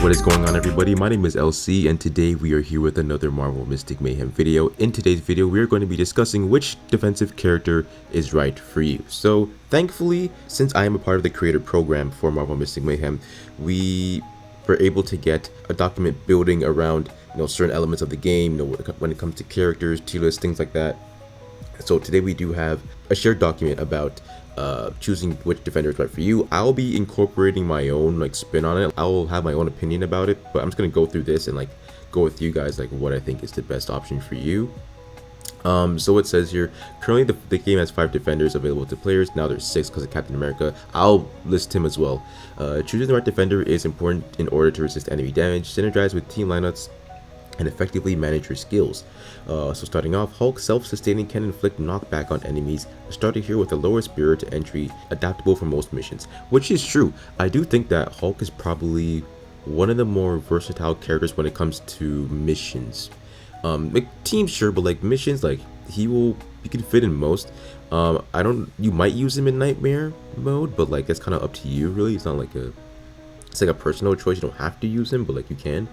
What is going on, everybody? My name is LC, and today we are here with another Marvel Mystic Mayhem video. In today's video, we are going to be discussing which defensive character is right for you. So thankfully, since I am a part of the creator program for Marvel Mystic Mayhem, we were able to get a document building around certain elements of the game, when it comes to characters, tier lists, things like that. So today we do have a shared document about choosing which defender is right for you. I'll be incorporating my own spin on it. I'll have my own opinion about it, but I'm just gonna go through this and go with you guys what I think is the best option for you. So it says here, currently the game has 5 defenders available to players. Now there's 6 because of Captain America. I'll list him as well. Choosing the right defender is important in order to resist enemy damage, synergize with team lineups, and effectively manage your skills. So starting off, Hulk self-sustaining can inflict knockback on enemies, starting here with a lower barrier to entry, adaptable for most missions, which is true. I do think that Hulk is probably one of the more versatile characters when it comes to missions. Teams sure, but missions, he can fit in most. You might use him in nightmare mode, but that's kind of up to you really. It's not it's a personal choice. You don't have to use him, but you can.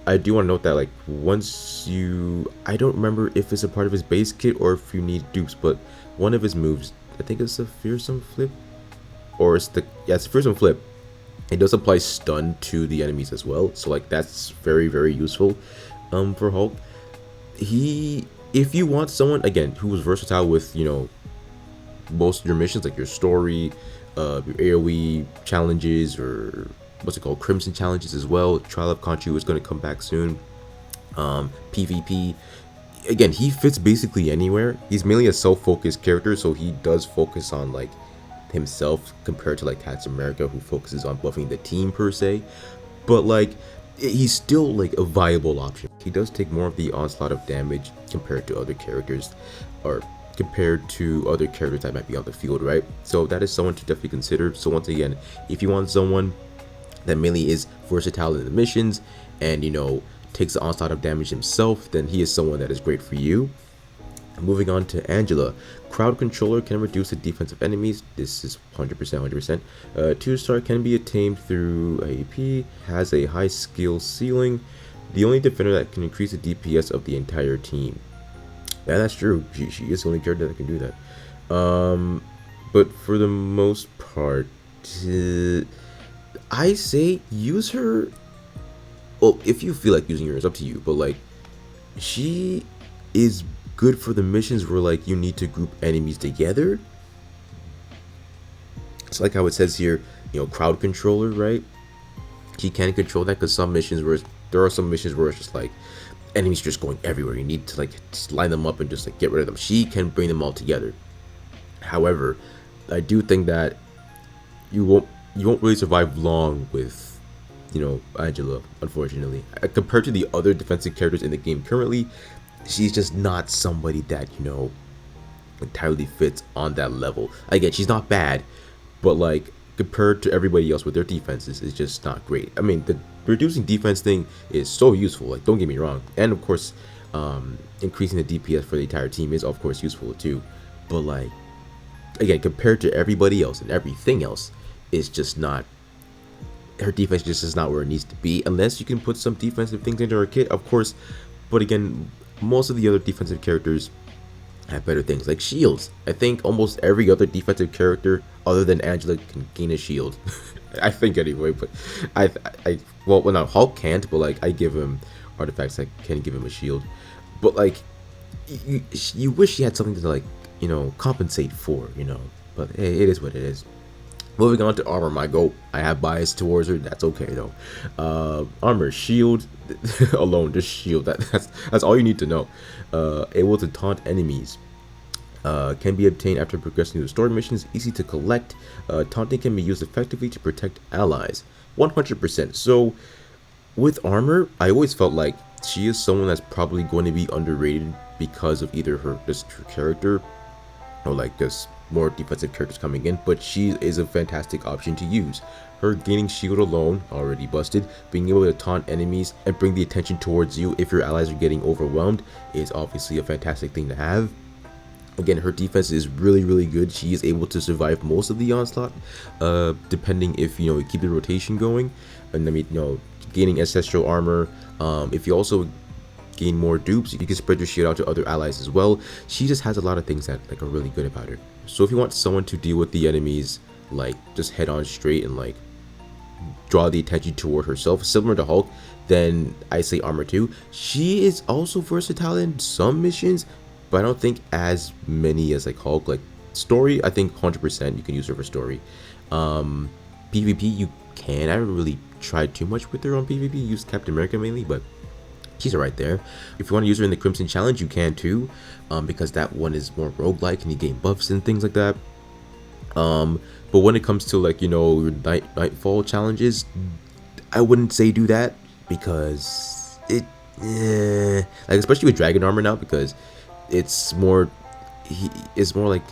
I do want to note that I don't remember if it's a part of his base kit or if you need dupes, but one of his moves, I think it's a fearsome flip, or it's a fearsome flip. It does apply stun to the enemies as well, so that's very, very useful for Hulk. If you want someone again who is versatile with most of your missions, your story, your AoE challenges, or Crimson challenges as well. Trial of Khonshu is going to come back soon. PvP, again, he fits basically anywhere. He's mainly a self-focused character, so he does focus on himself compared to Captain America, who focuses on buffing the team per se. But he's still a viable option. He does take more of the onslaught of damage compared to other characters, or compared to other characters that might be on the field, right? So that is someone to definitely consider. So once again, if you want someone that mainly is versatile in the missions and takes the onslaught of damage himself, then he is someone that is great for you. Moving on to Angela. Crowd controller can reduce the defense of enemies. This is 100%. 2-star can be attained through AP, has a high skill ceiling, the only defender that can increase the DPS of the entire team. Yeah, that's true. She is the only character that can do that. But for the most part, I say use her. Well, if you feel like using her, it's up to you. But she is good for the missions where you need to group enemies together. It's how it says here, crowd controller, right? She can control that because there are some missions where it's just enemies just going everywhere. You need to just line them up and just get rid of them. She can bring them all together. However, I do think that you won't really survive long with Angela, unfortunately. Compared to the other defensive characters in the game currently, she's just not somebody that entirely fits on that level. Again, she's not bad, but compared to everybody else with their defenses, it's just not great. I mean, the reducing defense thing is so useful, don't get me wrong, and of course increasing the DPS for the entire team is of course useful too, but again, compared to everybody else and everything else, it's just not, her defense just is not where it needs to be, unless you can put some defensive things into her kit, of course. But again, most of the other defensive characters have better things, like shields. I think almost every other defensive character other than Angela can gain a shield. I think anyway, but well, not Hulk can't, but I give him artifacts that can give him a shield. But you wish he had something to compensate for, but hey, it is what it is. Moving on to armor, my goat. I have bias towards her. That's okay though. Armor, shield alone, just shield. That's all you need to know. Able to taunt enemies. Can be obtained after progressing through the story missions. Easy to collect. Taunting can be used effectively to protect allies. 100%. So with armor, I always felt like she is someone that's probably going to be underrated because of either her character or just more defensive characters coming in, but she is a fantastic option to use. Her gaining shield alone, already busted, being able to taunt enemies and bring the attention towards you if your allies are getting overwhelmed is obviously a fantastic thing to have. Again, her defense is really good. She is able to survive most of the onslaught, depending if you keep the rotation going, and I mean gaining ancestral armor. If you also gain more dupes, you can spread your shield out to other allies as well. She just has a lot of things that are really good about her. So if you want someone to deal with the enemies like just head on straight and like draw the attention toward herself, similar to Hulk, then I say Armor 2. She is also versatile in some missions, but I don't think as many as like Hulk. Like story, I think 100% you can use her for story. PvP you can. I haven't really tried too much with her on PvP. Use Captain America mainly, but she's right there. If you want to use her in the Crimson Challenge, you can too, because that one is more roguelike and you gain buffs and things like that. But when it comes to like your Nightfall challenges, I wouldn't say do that, because it like especially with Dragon Armor now, because it's more like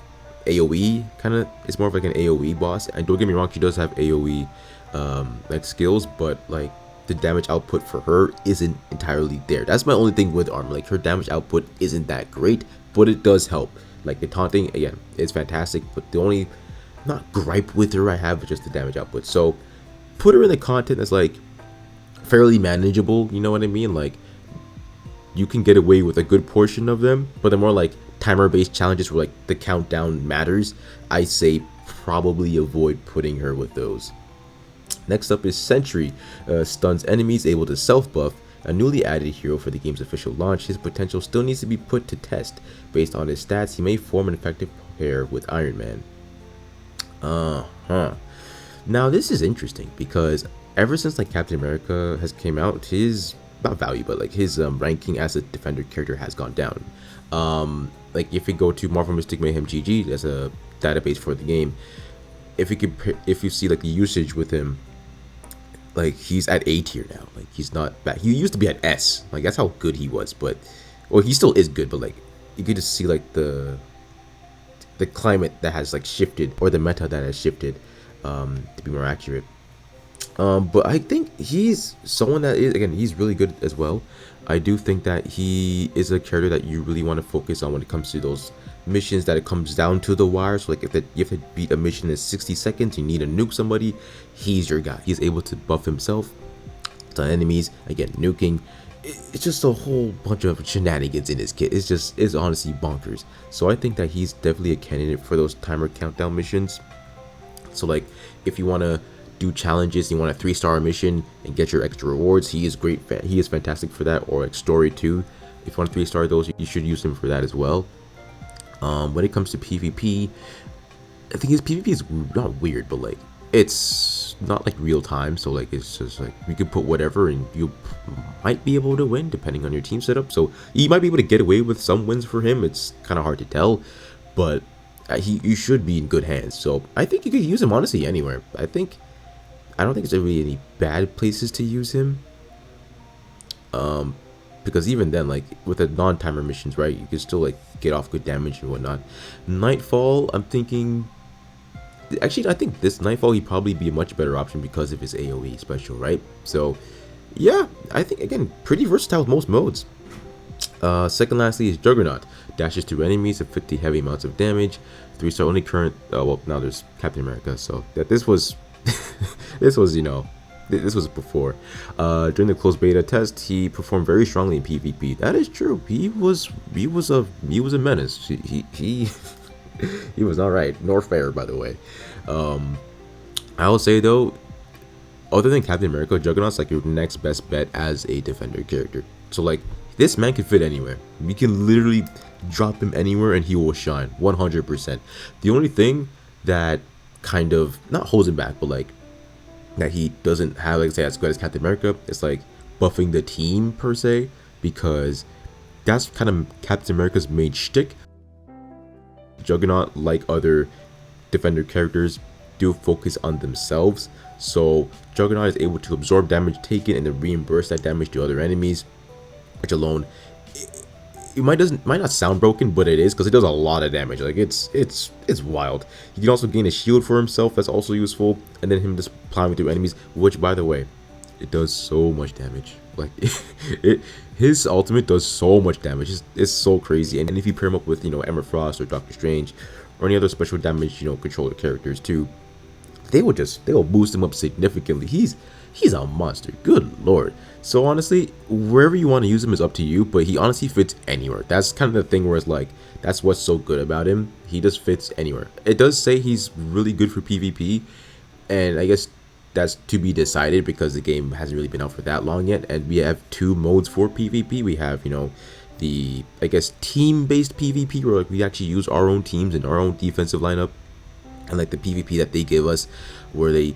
AoE kind of. It's more of like an AoE boss, and don't get me wrong, she does have AoE like skills, but like the damage output for her isn't entirely there. That's my only thing with armor. Like her damage output isn't that great, but it does help. Like the taunting, again, it's fantastic, but the only not gripe with her I have is just the damage output. So put her in the content that's like fairly manageable, you know what I mean? Like you can get away with a good portion of them, but the more like timer based challenges where like the countdown matters, I say probably avoid putting her with those. Next up is Sentry. Stuns enemies, able to self buff. A newly added hero for the game's official launch, his potential still needs to be put to test. Based on his stats, he may form an effective pair with Iron Man. Now this is interesting, because ever since like Captain America has came out, his not value, but like his ranking as a defender character has gone down. Like if you go to Marvel Mystic Mayhem GG, as a database for the game, if you see like the usage with him, like he's at A tier now. Like he's not bad. He used to be at S. Like that's how good he was, but well, he still is good, but like you could just see like the climate that has like shifted, or the meta that has shifted, to be more accurate. But I think he's someone that is, again, he's really good as well. I do think that he is a character that you really want to focus on when it comes to those missions that it comes down to the wire. So like if you have to beat a mission in 60 seconds, you need to nuke somebody, he's your guy. He's able to buff himself to enemies, again nuking. It's just a whole bunch of shenanigans in his kit. It's honestly bonkers. So I think that he's definitely a candidate for those timer countdown missions. So like if you want to do challenges, you want a 3-star mission and get your extra rewards, he is great. He is fantastic for that. Or like story 2, if you want to 3-star those, you should use him for that as well. When it comes to PvP, I think his PvP is not weird, but like it's not like real time, so like it's just like you could put whatever and you might be able to win depending on your team setup. So you might be able to get away with some wins for him. It's kind of hard to tell, but you should be in good hands. So I think you could use him honestly anywhere. I don't think there's really any bad places to use him, because even then, like with the non-timer missions, right, you can still like get off good damage and whatnot. Nightfall, I'm thinking, actually I think this Nightfall he'd probably be a much better option because of his AoE special, right? So yeah, I think again pretty versatile with most modes. Second lastly is Juggernaut. Dashes through enemies, inflict heavy amounts of damage. 3-star only current. Well, now there's Captain America, so that this was this was before. During the closed beta test, he performed very strongly in PvP. That is true. He was a menace. He he was not right nor fair, by the way. I will say though, other than Captain America, Juggernaut's like your next best bet as a defender character. So like this man can fit anywhere. We can literally drop him anywhere and he will shine 100%. The only thing that kind of not holds him back, but like that he doesn't have, like say, as good as Captain America, it's like buffing the team per se, because that's kind of Captain America's main shtick. Juggernaut, like other defender characters, do focus on themselves. So Juggernaut is able to absorb damage taken and then reimburse that damage to other enemies, which alone, it might not sound broken, but it is, because it does a lot of damage. Like it's wild. He can also gain a shield for himself, that's also useful, and then him just plowing through enemies, which by the way, it does so much damage. Like his ultimate does so much damage. It's so crazy. And if you pair him up with, you know, Emma Frost or Doctor Strange or any other special damage, you know, controller characters too, they will boost him up significantly. He's a monster. Good lord. So honestly, wherever you want to use him is up to you, but he honestly fits anywhere. That's kind of the thing where it's like, that's what's so good about him. He just fits anywhere. It does say he's really good for PvP, and I guess that's to be decided because the game hasn't really been out for that long yet, and we have two modes for PvP. We have, you know, the, I guess, team-based PvP, where like we actually use our own teams and our own defensive lineup, and like the PvP that they give us, where they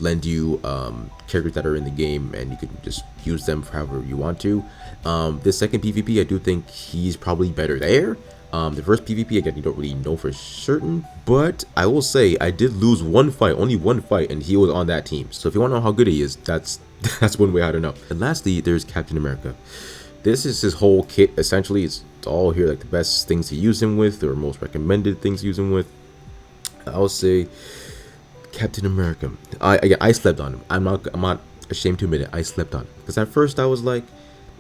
lend you characters that are in the game and you can just use them for however you want to. This second PvP, I do think he's probably better there. The first PvP, again, you don't really know for certain, but I will say I did lose one fight, only one fight, and he was on that team. So if you want to know how good he is, that's one way how to know. And lastly, there's Captain America. This is his whole kit. Essentially, it's all here, like the best things to use him with, or most recommended things to use him with. I will say Captain America. I slept on him. I'm not ashamed to admit it. I slept on him because at first I was like,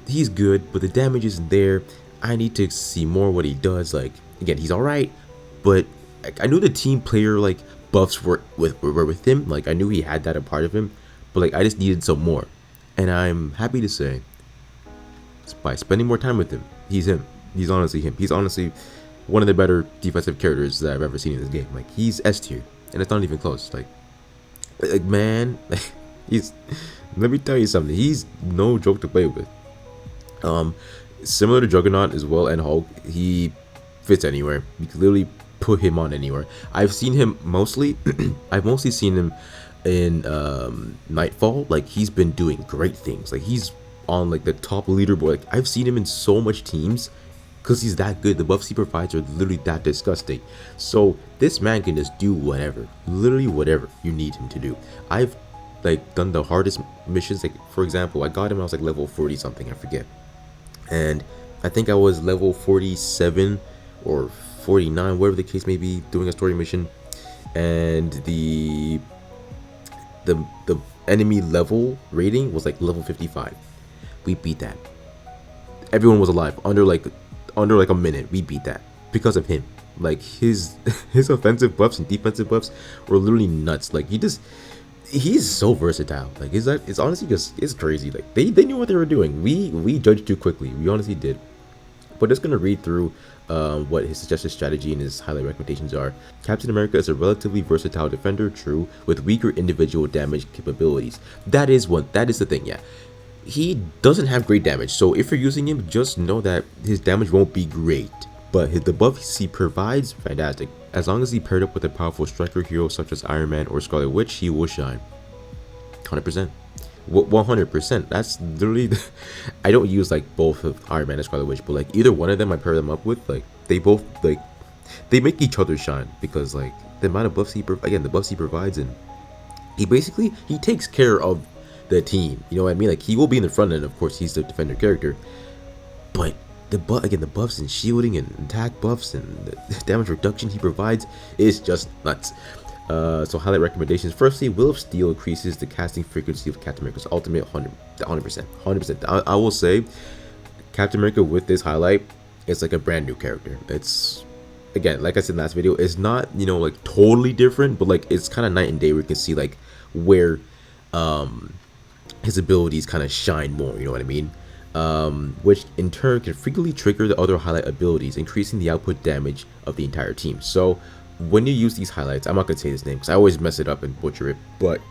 he's good, but the damage isn't there. I need to see more what he does. Like, again, he's all right, but I knew the team player like buffs were with him. Like I knew he had that a part of him, but like I just needed some more. And I'm happy to say, by spending more time with him, he's him. He's honestly him. He's honestly one of the better defensive characters that I've ever seen in this game. Like he's S tier. And it's not even close. Like man, he's, let me tell you something. He's no joke to play with. Similar to Juggernaut as well and Hulk, he fits anywhere. You can literally put him on anywhere. I've seen him mostly. I've mostly seen him in Nightfall. Like he's been doing great things. Like he's on like the top leaderboard. Like I've seen him in so much teams. Because he's that good. The buffs he provides are literally that disgusting. So this man can just do whatever, literally whatever you need him to do. I've like done the hardest missions. Like for example, I got him, I was like level 40 something, I forget, and I think I was level 47 or 49, whatever the case may be, doing a story mission, and the enemy level rating was like level 55. We beat that. Everyone was alive under like a minute. We beat that because of him. Like his offensive buffs and defensive buffs were literally nuts. Like he's so versatile. Like it's honestly just, it's crazy. Like they knew what they were doing. We judged too quickly. We honestly did. But just gonna read through what his suggested strategy and his highlight recommendations are. Captain America is a relatively versatile defender, true, with weaker individual damage capabilities. That is the thing, yeah. He doesn't have great damage, so if you're using him, just know that his damage won't be great, but the buffs he provides, fantastic. As long as he paired up with a powerful striker hero such as Iron Man or Scarlet Witch, he will shine. 100%. 100%. That's literally I don't use like both of Iron Man and Scarlet Witch, but like either one of them I pair them up with, like they both, like they make each other shine, because like the amount of buffs he provides, and he takes care of the team, you know what I mean? Like he will be in the front end, of course, he's the defender character, but the buffs and shielding and attack buffs and the damage reduction he provides is just nuts. So highlight recommendations. Firstly, Will of Steel increases the casting frequency of Captain America's ultimate 100%. I will say Captain America with this highlight is like a brand new character. It's, again, like I said in the last video, it's not, you know, like totally different, but like it's kind of night and day, where you can see like where his abilities kind of shine more, you know what I mean? Which in turn can frequently trigger the other highlight abilities, increasing the output damage of the entire team. So when you use these highlights, I'm not going to say this name because I always mess it up and butcher it, but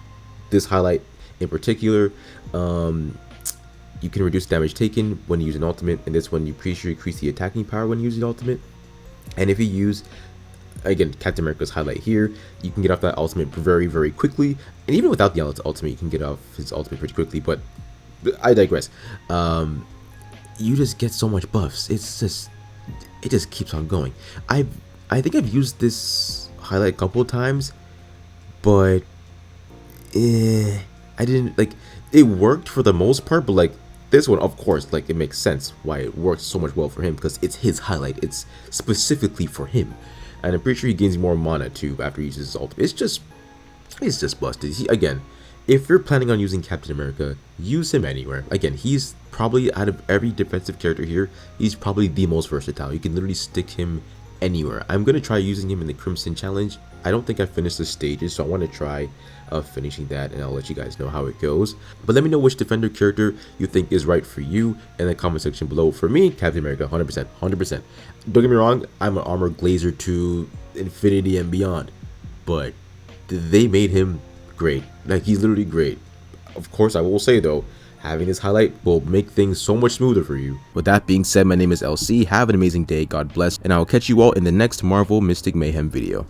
this highlight in particular, you can reduce damage taken when you use an ultimate, and this one you increase the attacking power when you use the ultimate. And if you use, again, Captain America's highlight here, you can get off that ultimate very, very quickly. And even without the ultimate, you can get off his ultimate pretty quickly, but I digress. You just get so much buffs. It just keeps on going. I think I've used this highlight a couple of times, but I didn't, like, it worked for the most part, but like this one, of course, like it makes sense why it works so much well for him, because it's his highlight. It's specifically for him. And I'm pretty sure he gains more mana too after he uses his ult. It's just busted. Again, if you're planning on using Captain America, use him anywhere. Again, he's probably, out of every defensive character here, he's probably the most versatile. You can literally stick him anywhere. I'm going to try using him in the Crimson Challenge. I don't think I finished the stages, so I want to try finishing that, and I'll let you guys know how it goes. But let me know which defender character you think is right for you in the comment section below. For me, Captain America, 100%, 100%. Don't get me wrong, I'm an armor glazer to infinity and beyond, but they made him great. Like, he's literally great. Of course, I will say though, having this highlight will make things so much smoother for you. With that being said, my name is LC. Have an amazing day, God bless, and I will catch you all in the next Marvel Mystic Mayhem video.